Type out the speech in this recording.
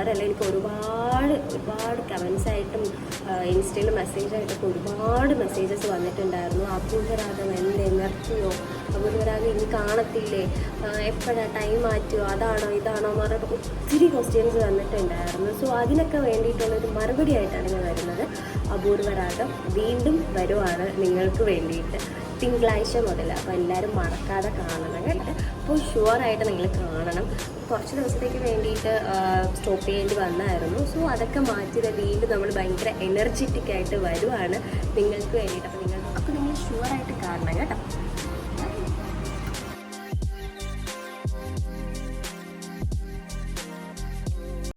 വേറെയല്ല, എനിക്ക് ഒരുപാട് കമൻസ് ആയിട്ടും ഇൻസ്റ്റയിൽ മെസ്സേജായിട്ടൊക്കെ ഒരുപാട് മെസ്സേജസ് വന്നിട്ടുണ്ടായിരുന്നു. അപൂർവരാഗം എന്തേ നിർത്തിയോ, അപൂർവരാഗം ഇനി കാണത്തില്ലേ, എപ്പോഴാണ് ടൈം മാറ്റുമോ, അതാണോ ഇതാണോ എന്ന് പറഞ്ഞിട്ട് ഒത്തിരി ക്വസ്റ്റ്യൻസ് വന്നിട്ടുണ്ടായിരുന്നു. സോ അതിനൊക്കെ വേണ്ടിയിട്ടുള്ളൊരു മറുപടി ആയിട്ടാണ് ഞാൻ വരുന്നത്. അപൂർവരാഗം വീണ്ടും വരുവാണ് നിങ്ങൾക്ക് വേണ്ടിയിട്ട് തിങ്കളാഴ്ച മുതൽ. അപ്പോൾ എല്ലാവരും മറക്കാതെ കാണണം കേട്ടോ. അപ്പോൾ ഷുവറായിട്ട് നിങ്ങൾ കാണണം. കുറച്ച് ദിവസത്തേക്ക് വേണ്ടിയിട്ട് സ്റ്റോപ്പ് ചെയ്യേണ്ടി വന്നായിരുന്നു. സോ അതൊക്കെ മാറ്റി വീണ്ടും നമ്മൾ ഭയങ്കര എനർജറ്റിക് ആയിട്ട് വരുവാണ് നിങ്ങൾക്ക് വേണ്ടിയിട്ട്. അപ്പോൾ നിങ്ങൾ ഷുവറായിട്ട് കാണണം കേട്ടോ.